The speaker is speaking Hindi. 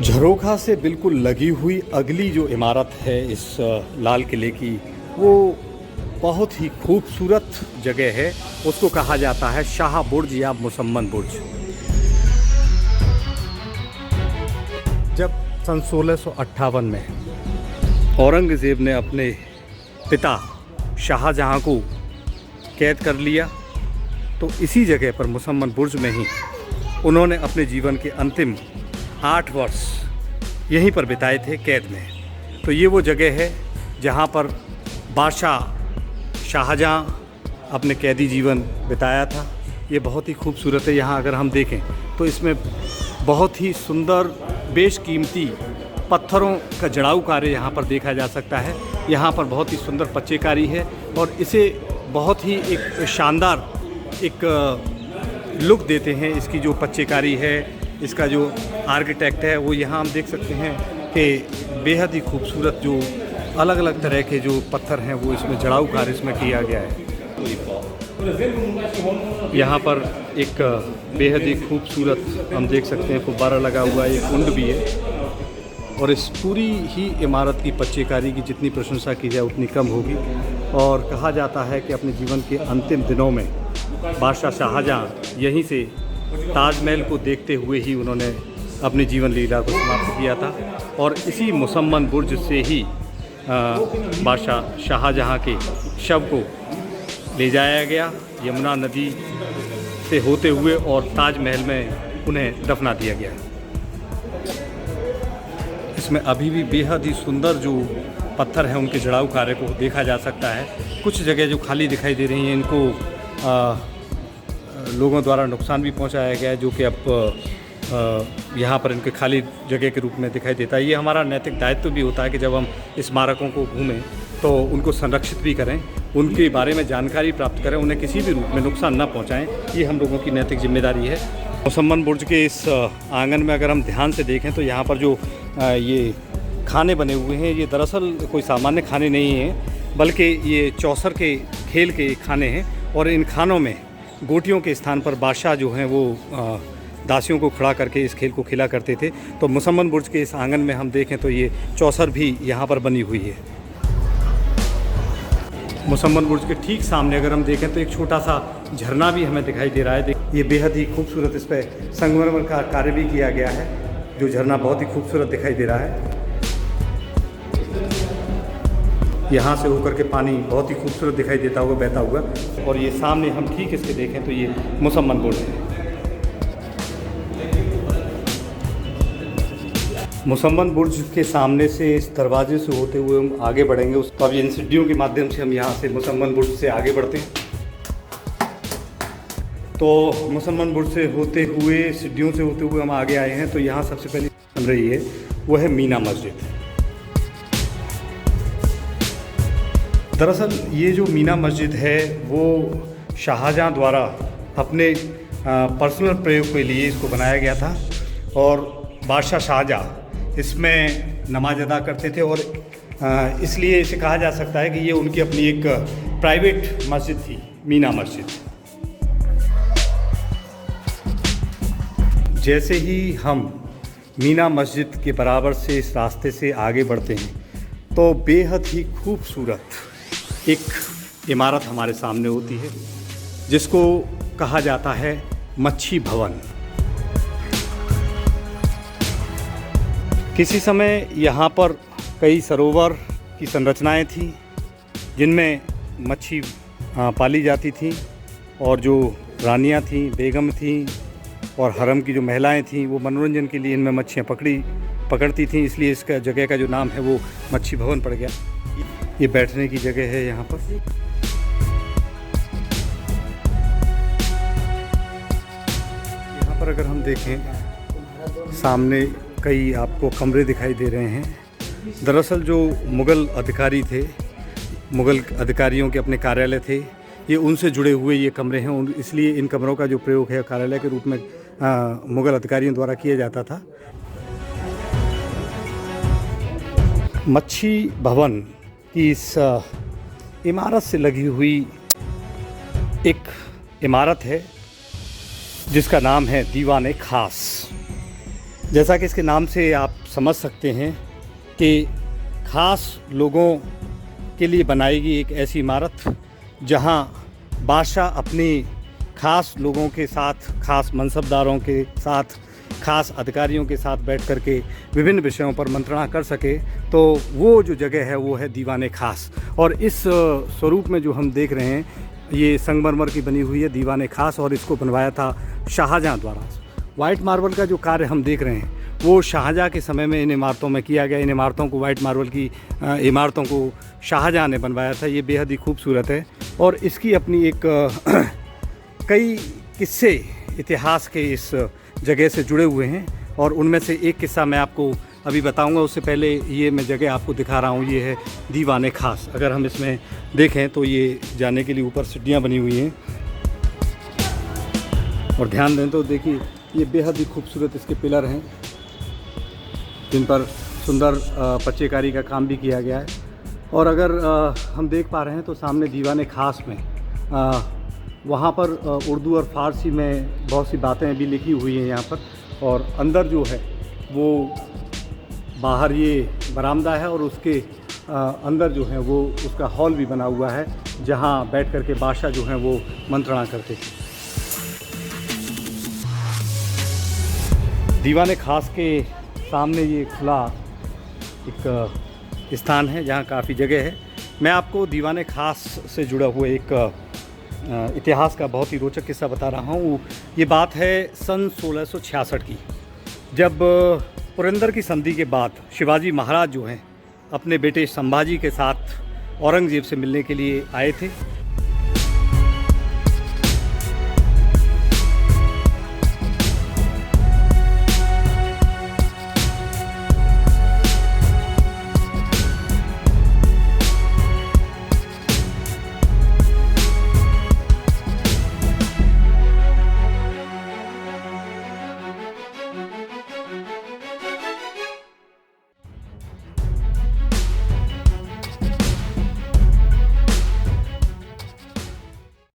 झरोखा से बिल्कुल लगी हुई अगली जो इमारत है इस लाल किले की, वो बहुत ही खूबसूरत जगह है। उसको कहा जाता है शाह बुर्ज या मुसम्मन बुर्ज। जब सन 1658 में औरंगज़ेब ने अपने पिता शाहजहाँ को कैद कर लिया, तो इसी जगह पर मुसम्मन बुर्ज में ही उन्होंने अपने जीवन के अंतिम 8 वर्ष यहीं पर बिताए थे कैद में। तो ये वो जगह है जहाँ पर बादशाह शाहजहाँ अपने कैदी जीवन बिताया था। ये बहुत ही खूबसूरत है। यहाँ अगर हम देखें तो इसमें बहुत ही सुंदर बेशकीमती पत्थरों का जड़ाऊ कार्य यहाँ पर देखा जा सकता है। यहाँ पर बहुत ही सुंदर पच्चेकारी है और इसे बहुत ही एक शानदार एक लुक देते हैं। इसकी जो पच्चेकारी है, इसका जो आर्किटेक्ट है, वो यहाँ हम देख सकते हैं कि बेहद ही खूबसूरत जो अलग अलग तरह के जो पत्थर हैं वो इसमें जड़ाऊ कार्य इसमें किया गया है। यहाँ पर एक बेहद ही खूबसूरत हम देख सकते हैं फुब्बारा लगा हुआ है, एक कुंड भी है। और इस पूरी ही इमारत की पच्चेकारी की जितनी प्रशंसा की जाए उतनी कम होगी। और कहा जाता है कि अपने जीवन के अंतिम दिनों में बादशाह शाहजहाँ यहीं से ताजमहल को देखते हुए ही उन्होंने अपनी जीवन लीला को समाप्त किया था। और इसी मुसम्मन बुर्ज से ही बादशाह शाहजहाँ के शव को ले जाया गया यमुना नदी से होते हुए और ताजमहल में उन्हें दफना दिया गया। इसमें अभी भी बेहद ही सुंदर जो पत्थर हैं उनके जड़ाऊ कार्य को देखा जा सकता है। कुछ जगह जो खाली दिखाई दे रही हैं इनको लोगों द्वारा नुकसान भी पहुंचाया गया है, जो कि अब यहाँ पर इनके खाली जगह के रूप में दिखाई देता है। ये हमारा नैतिक दायित्व भी होता है कि जब हम स्मारकों को घूमें तो उनको संरक्षित भी करें, उनके बारे में जानकारी प्राप्त करें, उन्हें किसी भी रूप में नुकसान न पहुँचाएँ। ये हम लोगों की नैतिक जिम्मेदारी है। मुसम्मन बुर्ज के इस आंगन में अगर हम ध्यान से देखें तो यहाँ पर जो ये खाने बने हुए हैं, ये दरअसल कोई सामान्य खाने नहीं हैं, बल्कि ये चौसर के खेल के खाने हैं। और इन खानों में गोटियों के स्थान पर बादशाह जो हैं वो दासियों को खड़ा करके इस खेल को खेला करते थे। तो मुसम्मन बुर्ज के इस आंगन में हम देखें तो ये चौसर भी यहाँ पर बनी हुई है। मुसम्मन बुर्ज के ठीक सामने अगर हम देखें तो एक छोटा सा झरना भी हमें दिखाई दे रहा है। ये बेहद ही खूबसूरत, इस पर संगमरमर का कार्य भी किया गया है। जो झरना बहुत ही खूबसूरत दिखाई दे रहा है। यहाँ से होकर के पानी बहुत ही खूबसूरत दिखाई देता हुआ बहता हुआ। और ये सामने हम ठीक इसके देखें तो ये मुसम्मन बुर्ज है। मुसम्मन बुर्ज के सामने से इस दरवाजे से होते हुए हम आगे बढ़ेंगे। उस तो अब इन सीढ़ियों के माध्यम से हम यहाँ से मुसम्मन बुर्ज से आगे बढ़ते हैं। तो मुसम्मन बुर्ज से होते हुए सीढ़ियों से होते हुए हम आगे आए हैं। तो यहाँ सबसे पहली बन रही है वो है मीना मस्जिद। दरअसल ये जो मीना मस्जिद है वो शाहजहाँ द्वारा अपने पर्सनल प्रयोग के लिए इसको बनाया गया था। और बादशाह शाहजहाँ इसमें नमाज अदा करते थे और इसलिए इसे कहा जा सकता है कि ये उनकी अपनी एक प्राइवेट मस्जिद थी, मीना मस्जिद। जैसे ही हम मीना मस्जिद के बराबर से इस रास्ते से आगे बढ़ते हैं तो बेहद ही खूबसूरत एक इमारत हमारे सामने होती है जिसको कहा जाता है मच्छी भवन। किसी समय यहाँ पर कई सरोवर की संरचनाएं थीं जिनमें मच्छी पाली जाती थीं। और जो रानियाँ थीं, बेगम थीं और हरम की जो महिलाएं थीं वो मनोरंजन के लिए इनमें मच्छियाँ पकड़ती थीं। इसलिए इसका जगह का जो नाम है वो मच्छी भवन पड़ गया। ये बैठने की जगह है यहाँ पर। यहाँ पर अगर हम देखें सामने कई आपको कमरे दिखाई दे रहे हैं। दरअसल जो मुग़ल अधिकारी थे, मुग़ल अधिकारियों के अपने कार्यालय थे, ये उनसे जुड़े हुए ये कमरे हैं। इसलिए इन कमरों का जो प्रयोग है कार्यालय के रूप में मुग़ल अधिकारियों द्वारा किया जाता था। मच्छी भवन की इस इमारत से लगी हुई एक इमारत है जिसका नाम है दीवान खास। जैसा कि इसके नाम से आप समझ सकते हैं कि ख़ास लोगों के लिए बनाई गई एक ऐसी इमारत जहां बादशाह अपनी ख़ास लोगों के साथ, ख़ास मनसबदारों के साथ, ख़ास अधिकारियों के साथ बैठ कर के विभिन्न विषयों पर मंत्रणा कर सके। तो वो जो जगह है वो है दीवाने ख़ास। और इस स्वरूप में जो हम देख रहे हैं ये संगमरमर की बनी हुई है दीवाने ख़ास, और इसको बनवाया था शाहजहाँ द्वारा। वाइट मार्बल का जो कार्य हम देख रहे हैं वो शाहजहाँ के समय में इन इमारतों में किया गया। इन इमारतों को, वाइट मार्बल की इमारतों को शाहजहाँ ने बनवाया था। ये बेहद ही खूबसूरत है और इसकी अपनी एक कई किस्से इतिहास के इस जगह से जुड़े हुए हैं, और उनमें से एक किस्सा मैं आपको अभी बताऊंगा। उससे पहले ये मैं जगह आपको दिखा रहा हूँ, ये है दीवाने ख़ास। अगर हम इसमें देखें तो ये जाने के लिए ऊपर सीढ़ियाँ बनी हुई हैं, और ध्यान दें तो देखिए ये बेहद ही खूबसूरत इसके पिलर हैं जिन पर सुंदर पच्चेकारी का काम भी किया गया है। और अगर हम देख पा रहे हैं तो सामने दीवाने ख़ास में वहाँ पर उर्दू और फ़ारसी में बहुत सी बातें भी लिखी हुई हैं यहाँ पर। और अंदर जो है वो बाहर ये बरामदा है, और उसके अंदर जो है वो उसका हॉल भी बना हुआ है जहाँ बैठ कर के बादशाह जो हैं वो मंत्रणा करते थे। दीवाने ख़ास के सामने ये खुला एक स्थान है जहाँ काफ़ी जगह है। मैं आपको दीवाने ख़ास से जुड़ा हुआ एक इतिहास का बहुत ही रोचक किस्सा बता रहा हूँ। ये बात है सन 1666 की, जब पुरंदर की संधि के बाद शिवाजी महाराज जो हैं अपने बेटे संभाजी के साथ औरंगज़ेब से मिलने के लिए आए थे।